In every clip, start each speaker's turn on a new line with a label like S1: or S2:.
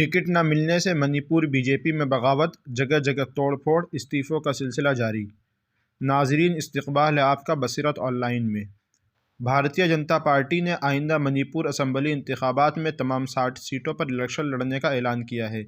S1: Ticket نہ ملنے سے منی پور بی جے پی میں بغاوت، جگہ جگہ توڑ پھوڑ، استعفوں کا سلسلہ جاری۔ ناظرین، استقبال ہے آپ کا بصیرت آن لائن میں۔ بھارتیہ جنتا پارٹی نے آئندہ منی پور اسمبلی انتخابات میں تمام 60 سیٹوں پر الیکشن لڑنے کا اعلان کیا ہے۔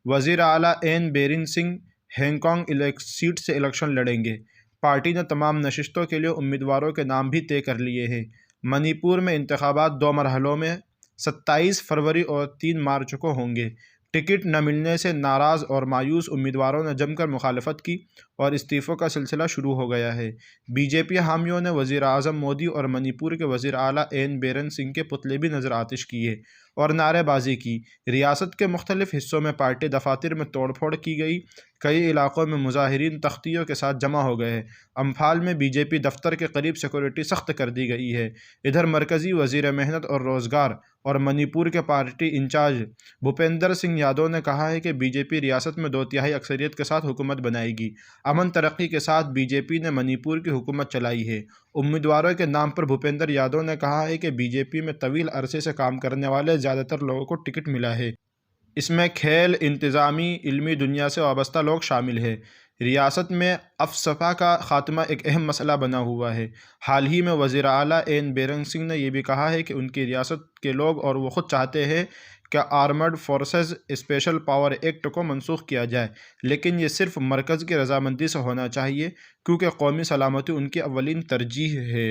S1: وزیر اعلیٰ N Biren Singh Heingang seat سے الیکشن لڑیں گے۔ پارٹی نے تمام نشستوں کے لیے امیدواروں کے نام بھی طے کر لیے ہیں۔ منی پور میں انتخابات 2 مرحلوں میں 27 فروری اور 3 مارچ کو ہوں گے۔ ٹکٹ نہ ملنے سے ناراض اور مایوس امیدواروں نے جم کر مخالفت کی اور استعفوں کا سلسلہ شروع ہو گیا ہے۔ بی جے پی حامیوں نے وزیر اعظم مودی اور منی پور کے وزیر اعلیٰ این بیرین سنگھ کے پتلے بھی نظر آتش کیے اور نعرے بازی کی۔ ریاست کے مختلف حصوں میں پارٹی دفاتر میں توڑ پھوڑ کی گئی۔ کئی علاقوں میں مظاہرین تختیوں کے ساتھ جمع ہو گئے۔ امپھال میں بی جے پی دفتر کے قریب سیکورٹی سخت کر دی گئی ہے۔ ادھر مرکزی وزیر محنت اور روزگار اور منی پور کے پارٹی انچارج بھوپیندر سنگھ یادو نے کہا ہے کہ بی جے پی ریاست میں 2/3 اکثریت کے ساتھ حکومت بنائے گی۔ امن ترقی کے ساتھ بی جے پی نے منی پور کی حکومت چلائی ہے۔ امیدواروں کے نام پر بھوپیندر یادو نے کہا ہے کہ بی جے پی میں طویل عرصے سے کام کرنے والے زیادہ تر لوگوں کو ٹکٹ ملا ہے۔ اس میں کھیل، انتظامی، علمی دنیا سے وابستہ لوگ شامل ہیں۔ ریاست میں افسپا کا خاتمہ ایک اہم مسئلہ بنا ہوا ہے۔ حال ہی میں وزیر اعلیٰ این بیرین سنگھ نے یہ بھی کہا ہے کہ ان کی ریاست کے لوگ اور وہ خود چاہتے ہیں کہ armed forces special power act کو منسوخ کیا جائے، لیکن یہ صرف مرکز کی رضامندی سے ہونا چاہیے کیونکہ قومی سلامتی ان کی اولین ترجیح ہے۔